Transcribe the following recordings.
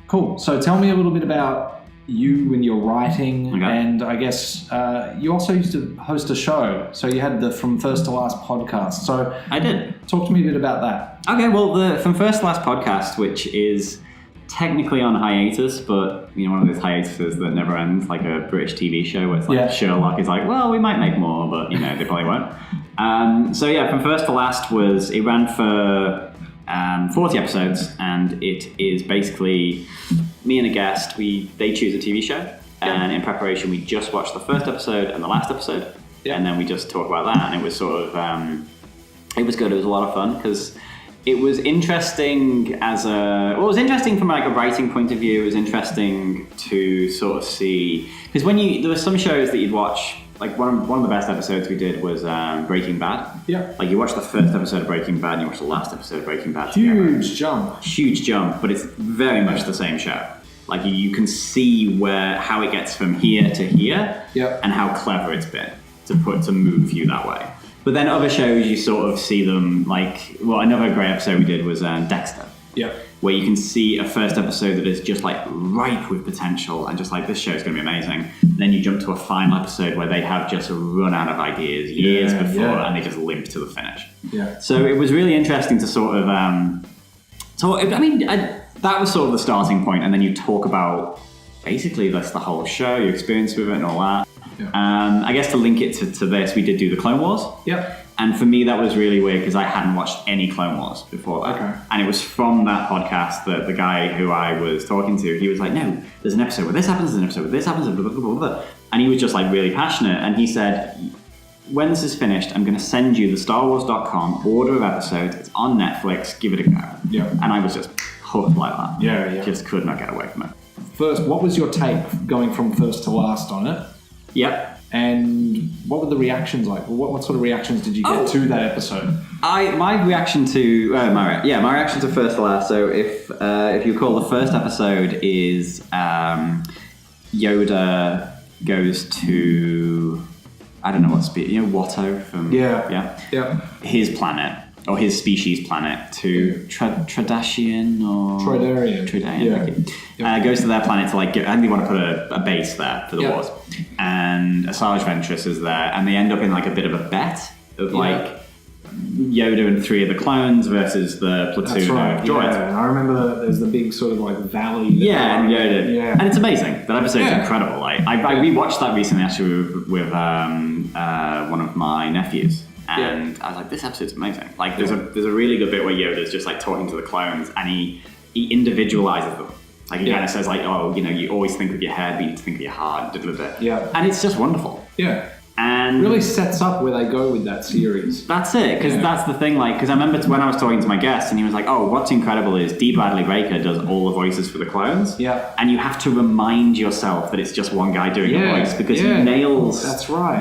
Cool. So tell me a little bit about you and your writing, and I guess you also used to host a show. So you had the From First to Last podcast. So I did. Talk to me a bit about that. Okay, well, the From First to Last podcast, which is technically on hiatus, but one of those hiatuses that never ends, like a British TV show where it's like Sherlock is like, well, we might make more, but they probably won't. From First to Last it ran for 40 episodes, and it is basically me and a guest. They choose a TV show, and in preparation we just watched the first episode and the last episode, and then we just talk about that, and it was sort of it was good. It was a lot of fun because it was interesting it was interesting from like a writing point of view. It was interesting to sort of see, because there were some shows that you'd watch. Like one of the best episodes we did was Breaking Bad. Yeah. Like you watch the first episode of Breaking Bad and you watch the last episode of Breaking Bad. Huge jump, but it's very much the same show. Like you can see how it gets from here to here, and how clever it's been to move you that way. But then other shows you sort of see them another great episode we did was Dexter. Yeah. Where you can see a first episode that is just like ripe with potential and just like, this show's going to be amazing. Then you jump to a final episode where they have just run out of ideas years before and they just limp to the finish. Yeah. So it was really interesting to sort of, that was sort of the starting point, and then you talk about basically that's the whole show, your experience with it and all that. Yeah. I guess to link it to this, we did do the Clone Wars. Yep. And for me, that was really weird because I hadn't watched any Clone Wars before that. Okay. And it was from that podcast that the guy who I was talking to, he was like, no, there's an episode where this happens, there's an episode where this happens, blah, blah, blah, blah. And he was just like really passionate. And he said, when this is finished, I'm going to send you the StarWars.com order of episodes. It's on Netflix. Give it a go. Yeah. And I was just hooked like that. Yeah. Just could not get away from it. First, what was your take going from first to last on it? Yep. And what were the reactions like? What sort of reactions did you get to that episode? My reaction to First to Last. So if you recall, the first episode is Yoda goes to, I don't know what species, Watto from his planet, or his species planet, to Tridarian. Goes to their planet to I think they want to put a base there for the wars. And Asajj Ventress is there, and they end up in a bit of a bet of Yoda and 3 of the clones versus the platoon of droids. Yeah, I remember there's the big sort of valley. And Yoda. Yeah. And it's amazing. That episode's incredible. I rewatched that recently actually with one of my nephews. And I was like, this episode's amazing. There's a really good bit where Yoda's just talking to the clones, and he individualizes them. He kind of says you always think with your head, but you need to think with your heart. Yeah. And it's just wonderful. Yeah. And really sets up where they go with that series. That's it, because that's the thing. Because I remember when I was talking to my guest, and he was like, "Oh, what's incredible is D. Bradley Baker does all the voices for the clones." Yeah. And you have to remand yourself that it's just one guy doing the voice, because he nails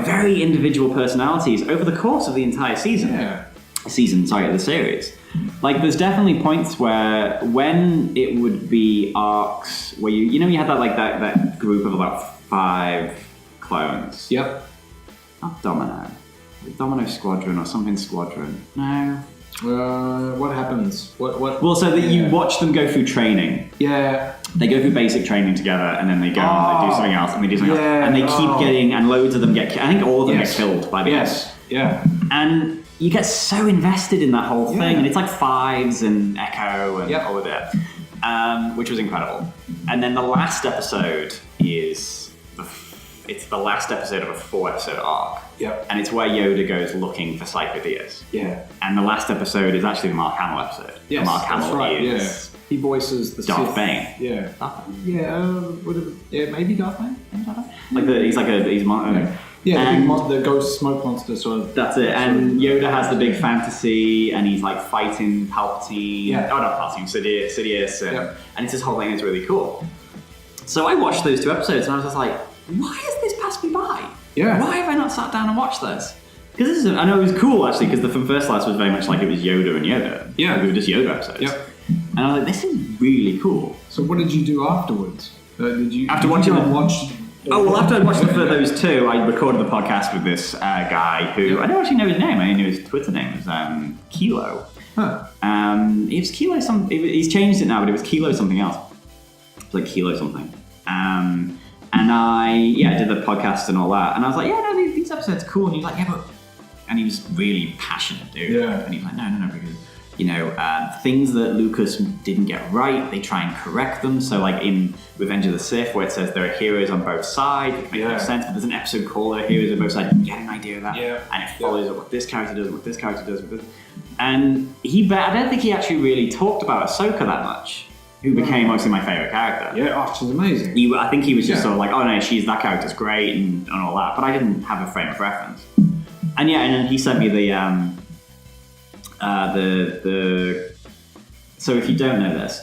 very individual personalities over the course of the entire season. Yeah. The series. There's definitely points where when it would be arcs where you had that group of about 5 clones. Yep. Not Domino Squadron or something Squadron. No. What happens? What? Well, so that you watch them go through training. Yeah. They go through basic training together, and then they go and they do something else, and they do something else, and they keep getting, and loads of them get. I think all of them get killed by the end. Yeah. And you get so invested in that whole thing, and it's Fives and Echo and all of that, which was incredible. And then the last episode is. It's the last episode of a 4-episode arc. Yep. And it's where Yoda goes looking for Cypher-Diaz. Yeah. And the last episode is actually the Mark Hamill episode. Yes, Mark Hamill is... Yeah. He voices the Darth Sith. Bane. Yeah. Maybe Darth Bane? He's the ghost smoke monster sort of. That's it. And Yoda has the big fantasy, and he's fighting Palpatine. Yeah. Oh, not Palpatine, Sidious. And it's this whole thing is really cool. So I watched those 2 episodes, and I was just like, why has this passed me by? Yeah. Why have I not sat down and watched this? Because I know it was cool actually, because the From First Last was very much it was Yoda and Yoda. Yeah. They were just Yoda episodes. Yep. And I was like, this is really cool. So what did you do afterwards? After watching after I watched those 2, I recorded the podcast with this guy who I don't actually know his name. I knew his Twitter name was Kilo. Huh. It was Kilo He's changed it now, but it was Kilo something else. like Kilo something. And I did the podcast and all that. And I was like, yeah, no, these episodes are cool. And he was like, yeah, but... And he was really passionate, dude. Yeah. And he was like, no, because, things that Lucas didn't get right, they try and correct them. So, like in Revenge of the Sith, where it says there are heroes on both sides, it makes no sense, but there's an episode called There Are Heroes on Both Sides. You get an idea of that. Yeah. And it follows up what this character does, what this character does, what this. And I don't think he actually really talked about Ahsoka that much, who became obviously my favourite character. Yeah, she's amazing. I think he was just sort of like, oh no, that character's great and all that, but I didn't have a frame of reference. And then he sent me the so if you don't know this,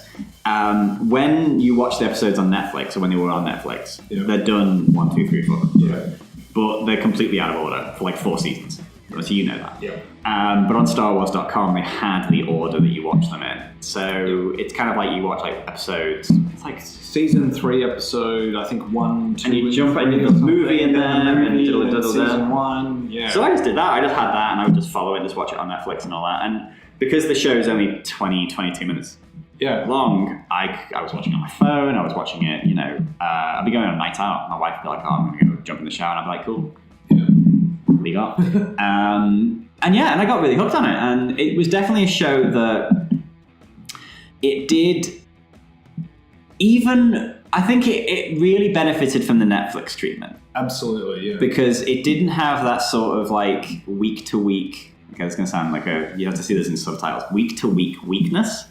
when you watch the episodes on Netflix, or when they were on Netflix, they're done 1, 2, 3, 4. Yeah. But they're completely out of order for like 4 seasons. So you know that. Yeah. But on StarWars.com, they had the order that you watch them in. So it's kind of like you watch like episodes. It's like season 3 episode, I think 1, 2, and you jump and there's a movie in there, and season 1. Yeah. So I just did that. I just had that, and I would just follow it, just watch it on Netflix and all that. And because the show is only 22 minutes long, I was watching it on my phone. I was watching it. I'd be going on a night out. My wife would be like, "Oh, I'm gonna go jump in the shower," and I'd be like, "Cool." Yeah. What do you got? And I got really hooked on it, and it was definitely a show that it did. I think it really benefited from the Netflix treatment. Absolutely, yeah. Because it didn't have that sort of like week to week. Okay, it's going to sound like you have to see this in subtitles. Week to week weakness.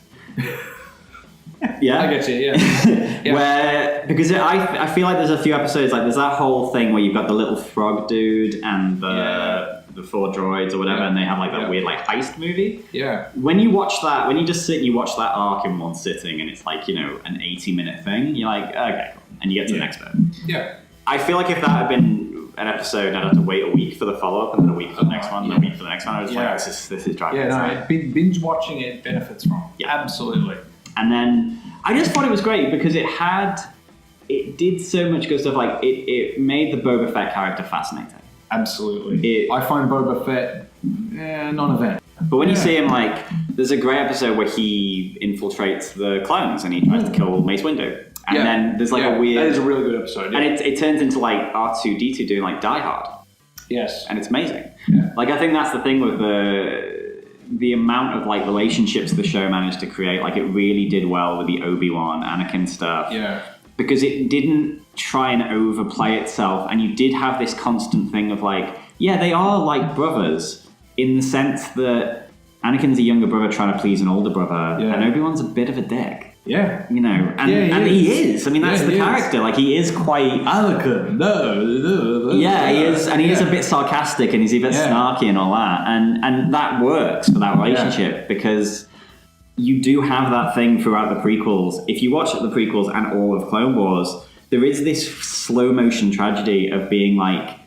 Yeah, I get you. Yeah. Because I feel like there's a few episodes like there's that whole thing where you've got the little frog dude and the 4 droids or whatever, and they have like that weird like heist movie. Yeah. When you watch that, when you just sit and you watch that arc in one sitting, and it's like an 80-minute thing, you're like, okay, cool. And you get to the next bit. Yeah. I feel like if that had been an episode, I'd have to wait a week for the follow-up, and then a week for the next one, and a week for the next one. I was like, this is driving me insane. Binge watching it benefits from. Yeah. Absolutely. And then I just thought it was great because it did so much good stuff. Like it made the Boba Fett character fascinating. Absolutely. I find Boba Fett non-event. But when you see him, like, there's a great episode where he infiltrates the clones and he tries to kill Mace Windu. And then there's like a weird... That is a really good episode. And it turns into like R2-D2 doing like Die Hard. Yes. And it's amazing. Yeah. Like I think that's the thing with the amount of like relationships the show managed to create. Like it really did well with the Obi-Wan, Anakin stuff. Yeah. Because it didn't try and overplay itself, and you did have this constant thing of like, they are like brothers in the sense that Anakin's a younger brother trying to please an older brother, and Obi-Wan's a bit of a dick. Yeah. And he is. I mean, that's the character. Like, he is quite... Anakin, no. Yeah, he is. And he is a bit sarcastic, and he's a bit snarky and all that. And that works for that relationship, because you do have that thing throughout the prequels. If you watch the prequels and all of Clone Wars, there is this slow motion tragedy of being like,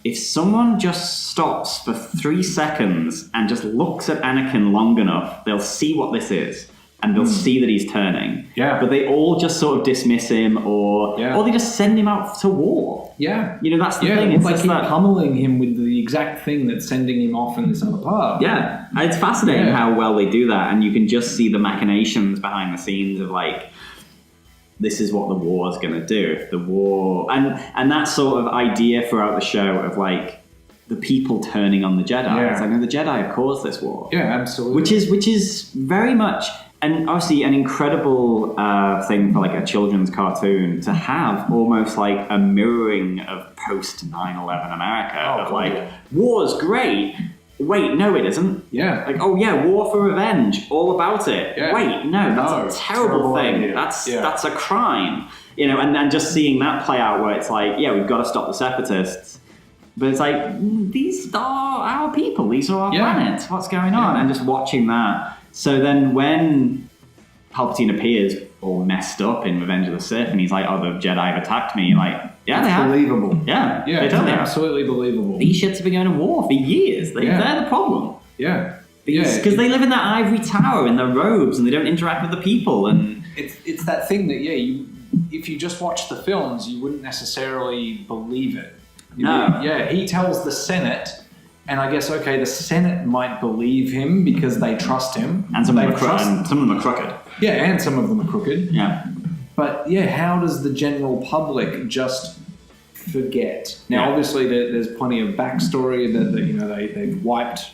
if someone just stops for 3 seconds and just looks at Anakin long enough, they'll see what this is. And they'll see that he's turning. Yeah. But they all just sort of dismiss him or they just send him out to war. Yeah. That's the thing. It's like keep pummeling him with the exact thing that's sending him off in this other path. Yeah. And it's fascinating how well they do that. And you can just see the machinations behind the scenes of like, this is what the war is going to do. If the war... And that sort of idea throughout the show of like, the people turning on the Jedi. Yeah. It's like, no, the Jedi have caused this war. Yeah, absolutely. Which is very much... And obviously an incredible thing for like a children's cartoon to have almost like a mirroring of post 9/11 America war's great. Wait, no it isn't. Yeah. Like, war for revenge, all about it. Yeah. Wait, no, that's a terrible thing. Idea. That's a crime. And just seeing that play out where it's like, we've got to stop the separatists. But it's like, these are our people, these are our planet. What's going on? And just watching that. So then when Palpatine appears all messed up in Revenge of the Sith and he's like, the Jedi have attacked me, you're like, they have. Believable. Yeah, it's absolutely believable. These shits have been going to war for years. They're the problem. Yeah. Because they live in that ivory tower in their robes and they don't interact with the people. And it's that thing that, if you just watch the films, you wouldn't necessarily believe it. He tells the Senate... And I guess, the Senate might believe him because they trust him. And some of them are crooked. Yeah, and some of them are crooked. Yeah. But yeah, how does the general public just forget? Now, obviously, there's plenty of backstory that they've wiped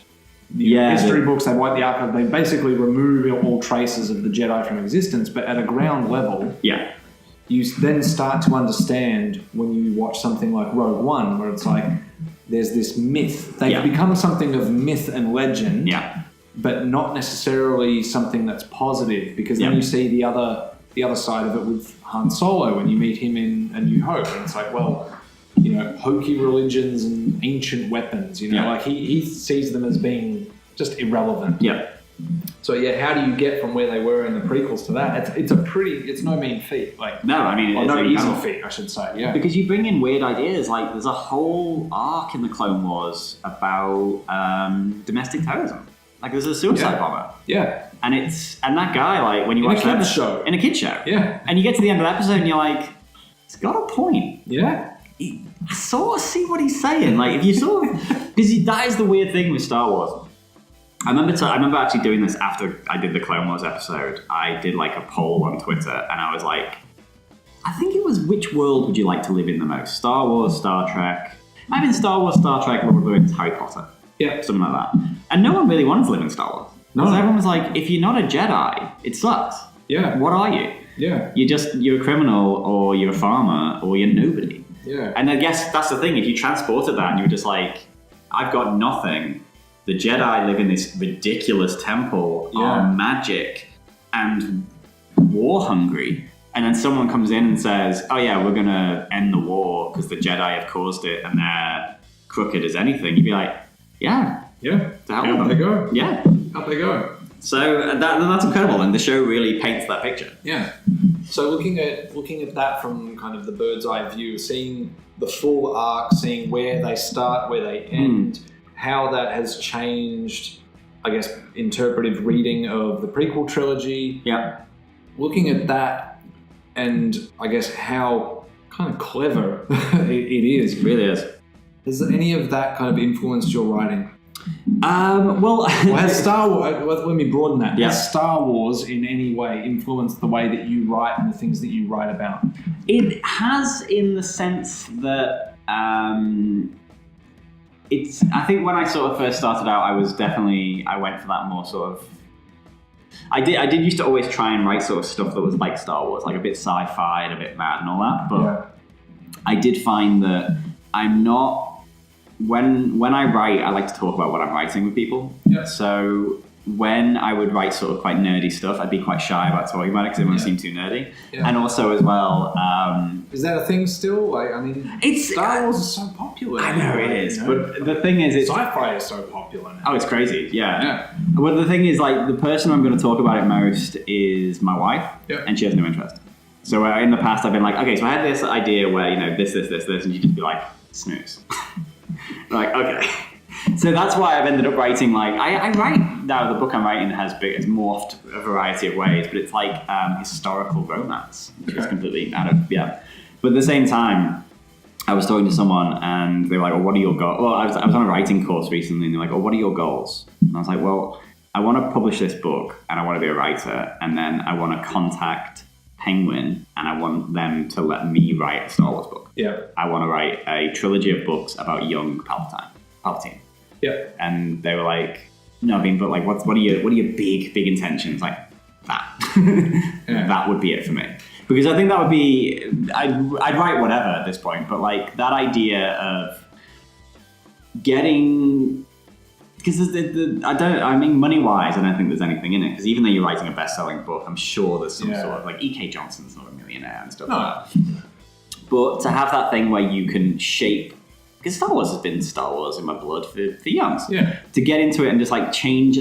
history books, they wipe the archive, they basically remove all traces of the Jedi from existence. But at a ground level, you then start to understand when you watch something like Rogue One, where it's like there's this myth. They've become something of myth and legend, but not necessarily something that's positive. Because then you see the other side of it with Han Solo when you meet him in A New Hope, and it's like, well, hokey religions and ancient weapons, like he sees them as being just irrelevant. So how do you get from where they were in the prequels to that? It's no mean feat. No easy feat, I should say. Yeah, because you bring in weird ideas. Like there's a whole arc in the Clone Wars about domestic terrorism. Like there's a suicide bomber. Yeah, and that guy, like when you watch that show, in a kid show. Yeah, and you get to the end of the episode and you're like, it's got a point. Yeah. I sort of see what he's saying. Like, if you sort of... Because that is the weird thing with Star Wars. I remember actually doing this after I did the Clone Wars episode. I did, like, a poll on Twitter, and I was like... I think it was, which world would you like to live in the most? Star Wars, Star Trek... Might have been Star Wars, Star Trek, Lord of the Rings, Harry Potter. Yeah. Something like that. And no one really wanted to live in Star Wars. No. Because everyone was like, if you're not a Jedi, it sucks. Yeah. What are you? Yeah. You're a criminal, or you're a farmer, or you're nobody. Yeah. And I guess that's the thing. If you transported that and you were just like, I've got nothing. The Jedi live in this ridiculous temple, are magic and war hungry. And then someone comes in and says, oh yeah, we're going to end the war because the Jedi have caused it and they're crooked as anything. You'd be like, yeah. Yeah. Out they go. Yeah. Out they go. So that's incredible. And the show really paints that picture. Yeah. So looking at that from kind of the bird's eye view, seeing the full arc, seeing where they start, where they end, how that has changed, I guess, interpretive reading of the prequel trilogy. Yeah. Looking at that, and I guess how kind of clever it is. It really is. Has any of that kind of influenced your writing? Well, has Star Wars, let me broaden that. Yeah. Has Star Wars in any way influenced the way that you write and the things that you write about? It has, in the sense that I think when I sort of first started out, I went for that more sort of, I did used to always try and write sort of stuff that was like Star Wars, like a bit sci-fi and a bit mad and all that, but I did find that I'm not, when I write, I like to talk about what I'm writing with people. Yeah. So when I would write sort of quite nerdy stuff, I'd be quite shy about talking about it because it wouldn't seem too nerdy. Yeah. And also as well... is that a thing still? Like, I mean, Star Wars is so popular. I know it is, but the thing is... Sci-fi is so popular now. Oh, it's crazy, yeah. Well, the thing is, like, the person I'm going to talk about it most is my wife, and she has no interest. So in the past, I've been like, okay, so I had this idea where, this, and you just be like, snooze. Like, okay. So that's why I've ended up writing, like, I write now, the book I'm writing has morphed a variety of ways, but it's like historical romance, which is completely out of, But at the same time, I was talking to someone and they were like, well, what are your goals? Well, I was on a writing course recently and they're like, oh, what are your goals? And I was like, well, I want to publish this book and I want to be a writer, and then I want to contact Penguin and I want them to let me write a Star Wars book. Yeah. I want to write a trilogy of books about young Palpatine. Yeah. And they were like, no, I mean, but like, what are your big intentions? Like that. That would be it for me. Because I think that would be, I'd write whatever at this point, but like that idea of getting, because money-wise, I don't think there's anything in it. Because even though you're writing a best-selling book, I'm sure there's some sort of, like, E.K. Johnson's not a millionaire and stuff like that. But to have that thing where you can shape, because Star Wars has been Star Wars in my blood for youngs. Yeah. To get into it and just, like, change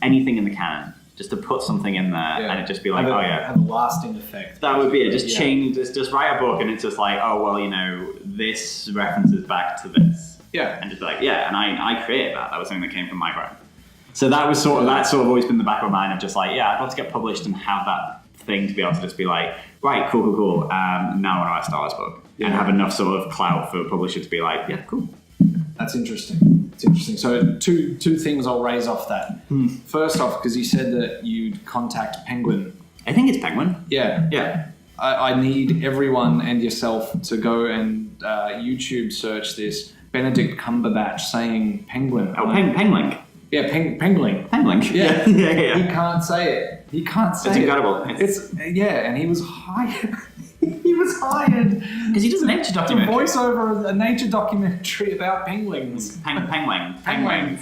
anything in the canon, just to put something in there and it just be like, have a lasting effect. That would be it. Just change, just write a book and it's just like, oh, well, this references back to this. Yeah. And just be like, and I created that. That was something that came from my brain. So that was that's sort of always been the back of my mind of just like, I'd love to get published and have that thing to be able to just be like, right, cool. Now I want to write a Star Wars book. Yeah. And have enough sort of clout for a publisher to be like, cool. That's interesting. It's interesting. So two things I'll raise off that. First off, because you said that you'd contact Penguin. I think it's Penguin. Yeah. Yeah. I need everyone and yourself to go and YouTube search this Benedict Cumberbatch saying penguin. Oh, Penglink. Yeah, Penglink. Penglink. Yeah. Yeah. He can't say it. He can't say It's it. incredible. And he was hired. He was hired because he does a nature documentary. To voice over a nature documentary about penguins. Penguins.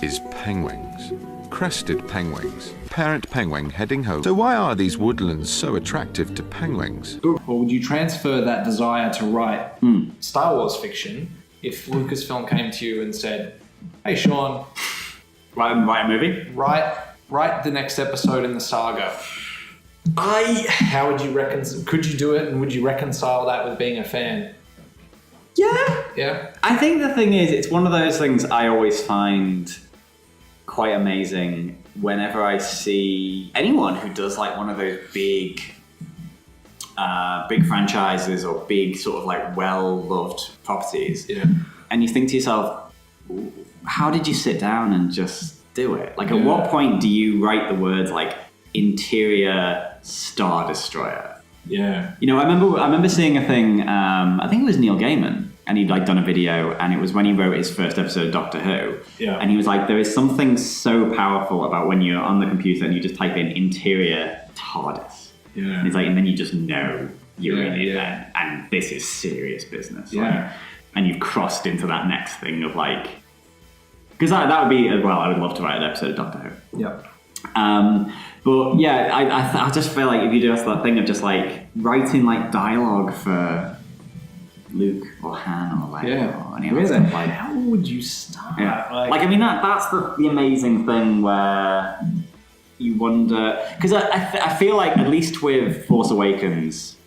Is penguins. Crested penguins. Parent penguin heading home. So why are these woodlands so attractive to penguins? Or would you transfer that desire to write Star Wars fiction if Lucasfilm came to you and said, hey Sean, write a movie? Write the next episode in the saga. How would you could you do it, and would you reconcile that with being a fan? Yeah. I think the thing is, it's one of those things I always find quite amazing whenever I see anyone who does like one of those big franchises or big sort of like well-loved properties. Yeah. And you think to yourself, how did you sit down and just do it? Like, at what point do you write the words like interior Star Destroyer? Yeah. You know, I remember seeing a thing, I think it was Neil Gaiman, and he'd like done a video, and it was when he wrote his first episode of Doctor Who. Yeah. And he was like, there is something so powerful about when you're on the computer and you just type in interior TARDIS. Yeah. And he's like, and then you just know you're in it then, and this is serious business. Yeah. Like, and you've crossed into that next thing of like, because that would be, well, I would love to write an episode of Doctor Who. Yeah. But yeah, I just feel like if you do that thing of just like writing like dialogue for Luke or Han or Leia or any other stuff, like, how would you start? Yeah. Like I mean, that's the amazing thing where you wonder, because I feel like at least with Force Awakens,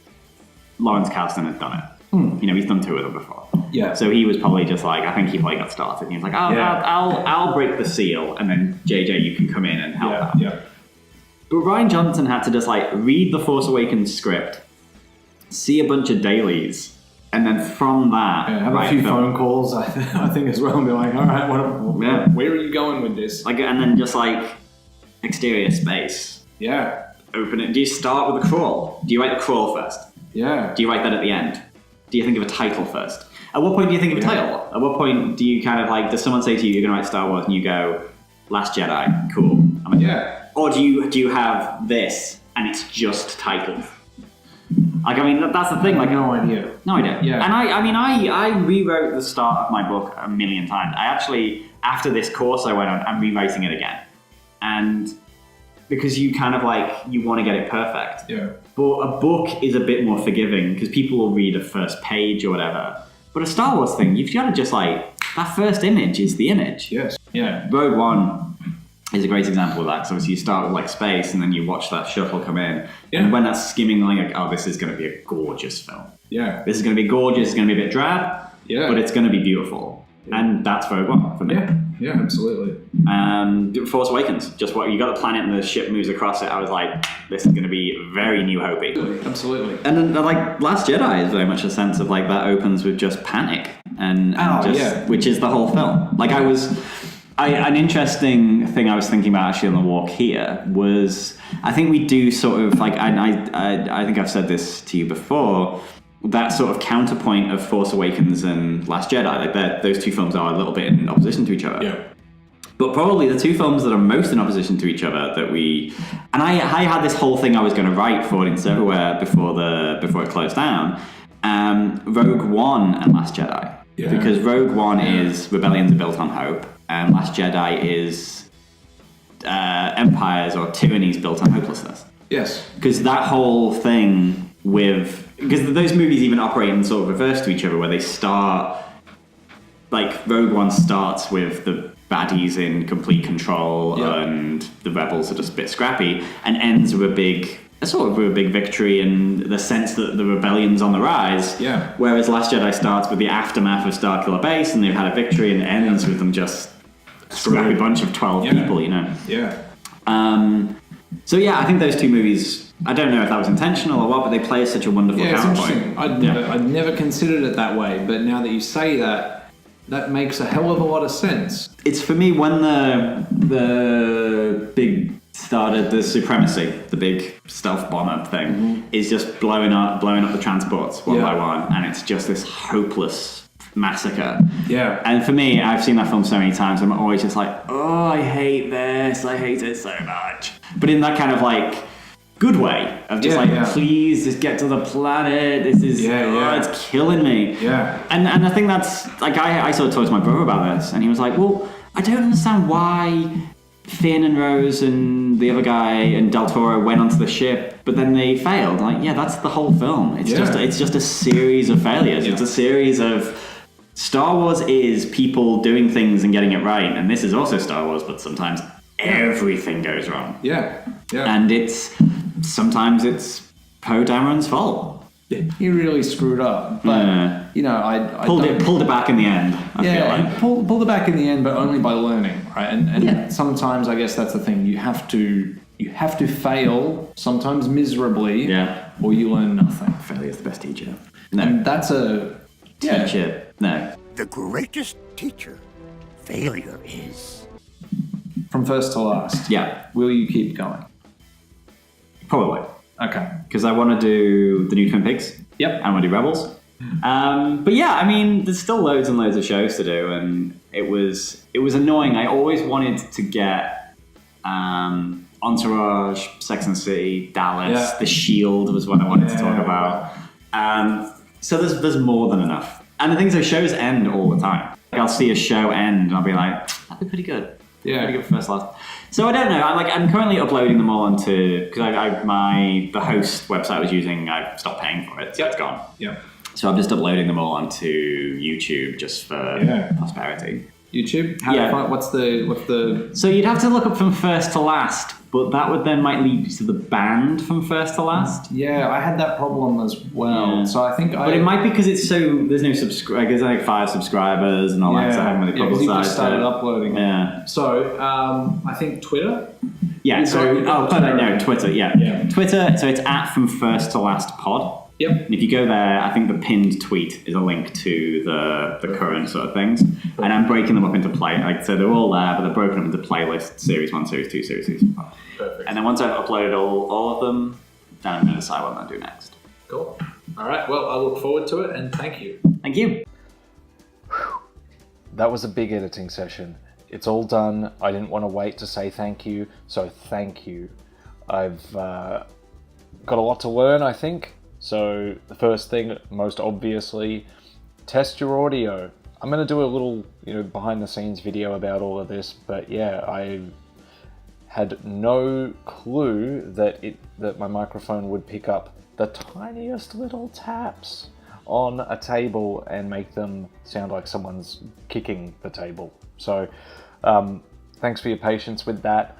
Lawrence Kasdan has done it. You know, he's done 2 of them before. Yeah. So he was probably just like, I think he probably got started. And he was like, I'll break the seal, and then JJ, you can come in and help out. Yeah. But Rian Johnson had to just like read the Force Awakens script, see a bunch of dailies, and then from that, have a few phone calls, I think as well, and be like, all right, where are you going with this? Like, and then just like exterior space. Yeah. Open it. Do you start with a crawl? Do you write the crawl first? Yeah. Do you write that at the end? Do you think of a title first? At what point do you think of a title? At what point do you kind of like, does someone say to you, you're going to write Star Wars, and you go, Last Jedi, cool. Or do you have this, and it's just titled? Like, I mean, that's the thing. Like, no idea. Yeah. And I rewrote the start of my book a million times. I actually, after this course I went on, I'm rewriting it again. And because you kind of like, you want to get it perfect. Yeah. But a book is a bit more forgiving because people will read a first page or whatever. But a Star Wars thing, you've got to just like, that first image is the image. Yes. Yeah. Rogue One is a great example of that. So obviously you start with like space and then you watch that shuttle come in. Yeah. And when that's skimming, like, oh, this is going to be a gorgeous film. Yeah. This is going to be gorgeous. It's going to be a bit drab. Yeah. But it's going to be beautiful. Yeah. And that's Rogue One for me. Yeah, absolutely. Force Awakens, just what you got the planet and the ship moves across it. I was like, this is going to be very New Hope-y. Absolutely. And then like Last Jedi is very much a sense of like that opens with just panic which is the whole film. Like an interesting thing I was thinking about actually on the walk here was I think we do sort of like I think I've said this to you before. That sort of counterpoint of Force Awakens and Last Jedi, like those 2 films are a little bit in opposition to each other. Yeah. But probably the 2 films that are most in opposition to each other and I had this whole thing I was going to write for Audience Everywhere before it closed down. Rogue One and Last Jedi. Yeah. Because Rogue One is rebellions are built on hope, and Last Jedi is empires or tyrannies built on hopelessness. Yes. Because that whole thing because those movies even operate in sort of reverse to each other, where they start, like Rogue One starts with the baddies in complete control and the rebels are just a bit scrappy, and ends with a big victory in the sense that the rebellion's on the rise. Yeah. Whereas Last Jedi starts with the aftermath of Starkiller Base, and they've had a victory, and ends with them just a scrappy bunch of 12 people, you know. Yeah. So yeah, I think those 2 movies, I don't know if that was intentional or what, but they play such a wonderful counterpoint. I'd never considered it that way, but now that you say that, that makes a hell of a lot of sense. It's for me when the big started the Supremacy, the big stealth bomber thing, is just blowing up the transports one by one, and it's just this hopeless massacre. Yeah. And for me, I've seen that film so many times, I'm always just like, oh, I hate this, I hate it so much. But in that kind of like good way of just please just get to the planet. This is it's killing me. Yeah. And I think that's like I sort of talked to my brother about this, and he was like, well, I don't understand why Finn and Rose and the other guy and Del Toro went onto the ship, but then they failed. Like, yeah, that's the whole film. It's just a series of failures. Yeah. It's a series of Star Wars is people doing things and getting it right, and this is also Star Wars, but sometimes everything goes wrong. Yeah. And sometimes it's Poe Dameron's fault. He really screwed up, but you know, I pulled it back in the end. I feel like pulled it back in the end, but only by learning, right? And sometimes I guess that's the thing. You have to fail, sometimes miserably, or you learn nothing. Failure is the best teacher. No, and that's a teacher. No, the greatest teacher, failure is. From first to last. Yeah. Will you keep going? Probably. Okay. Because I want to do the new Twin Peaks. Yep. I want to do Rebels. But yeah, I mean, there's still loads and loads of shows to do, and it was annoying. I always wanted to get Entourage, Sex and the City, Dallas, The Shield was what I wanted to talk about. So there's more than enough. And the thing is, shows end all the time. Like, I'll see a show end, and I'll be like, that'd be pretty good. Yeah. Pretty good for first last. So I don't know. I'm currently uploading them all onto, because the host website I was using, I stopped paying for it, so it's gone. Yeah. So I'm just uploading them all onto YouTube just for prosperity. YouTube? What's the? So you'd have to look up from first to last, but that would then might lead you to the band from first to last. Yeah, I had that problem as well. Yeah. So I think But it might be because it's there's no there's like 5 subscribers and all that, so I haven't really publicized it. You just started uploading. Yeah. So I think Twitter. Yeah. Twitter. Yeah. Twitter. So it's @ from first to last pod. Yep. And if you go there, I think the pinned tweet is a link to the current sort of things. And I'm breaking them up into so they're all there, but they're broken up into playlists, series 1, series 2, series 3. Perfect. And then once I've uploaded all of them, then I'm going to decide what I'm going to do next. Cool. All right. Well, I look forward to it, and thank you. Thank you. That was a big editing session. It's all done. I didn't want to wait to say thank you, so thank you. I've got a lot to learn, I think. So the first thing, most obviously, test your audio. I'm going to do a little, behind the scenes video about all of this, but yeah, I had no clue that my microphone would pick up the tiniest little taps on a table and make them sound like someone's kicking the table. So thanks for your patience with that.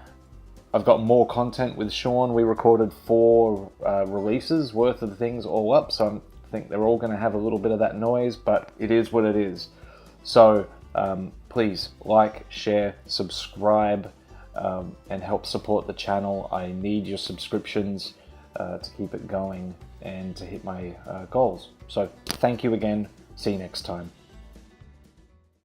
I've got more content with Sean. We recorded 4 releases worth of things all up, so I think they're all going to have a little bit of that noise, but it is what it is. So please like, share, subscribe, and help support the channel. I need your subscriptions to keep it going and to hit my goals. So thank you again. See you next time.